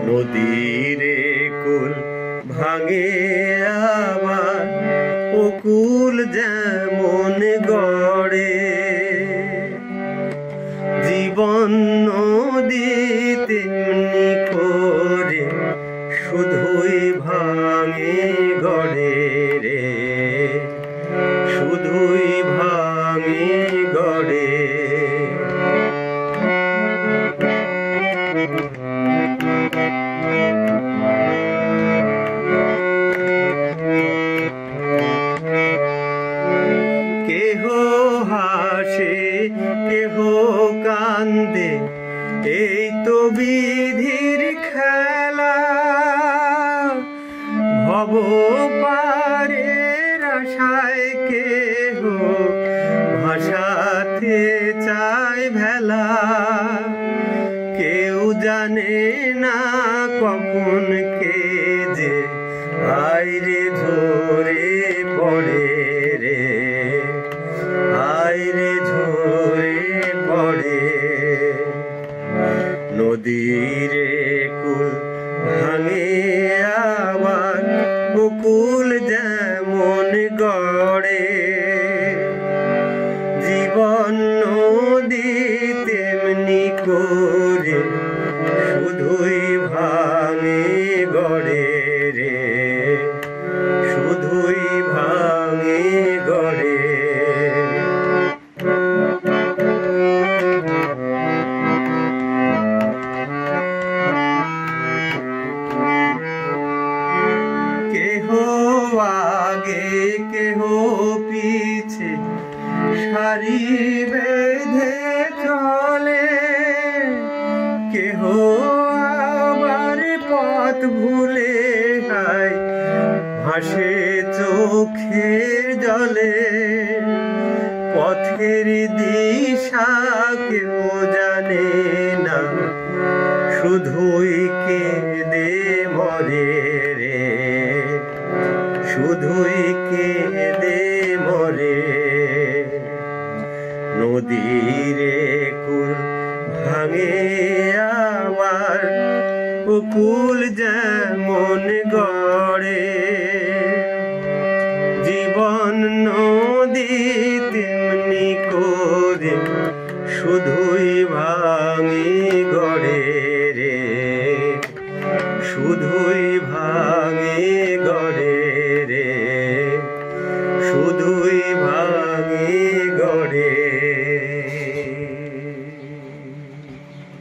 নদীর কুল ভাঙে আবার কুল যেমন গড়ে, জীবন নদী তেমনি করে শুধুই ভাঙে গড়ে রে, শুধুই ভাঙে গড়ে। কেহ হাসে কেহ কান্দে, এই তো বিধির খেলা। ভব পারের আশায় কেহ ভাসাতে চায় ভেলা। কেউ জানে না কখন কে যে আইরে ঝরে পড়ে রে, আইরে ঝরে পড়ে। নদীর কুল ভাঙে আবার কুল যেমন গড়ে, জীবন নদী তেমনি করে শুধুই ভাঙে গড়ে রে, শুধুই ভাঙে গড়ে। কেহ আগে কেহ পিছে সারি বেঁধে চলে, কেহ আবার পথ ভুলে যায় ভাসে চোখের জলে। পথের দিশা কেউ জানে না, শুধুই কেঁদে মরে রে, শুধুই কেঁদে মরে। নদীর কুল ভাঙে আবার কুল যেমন গড়ে।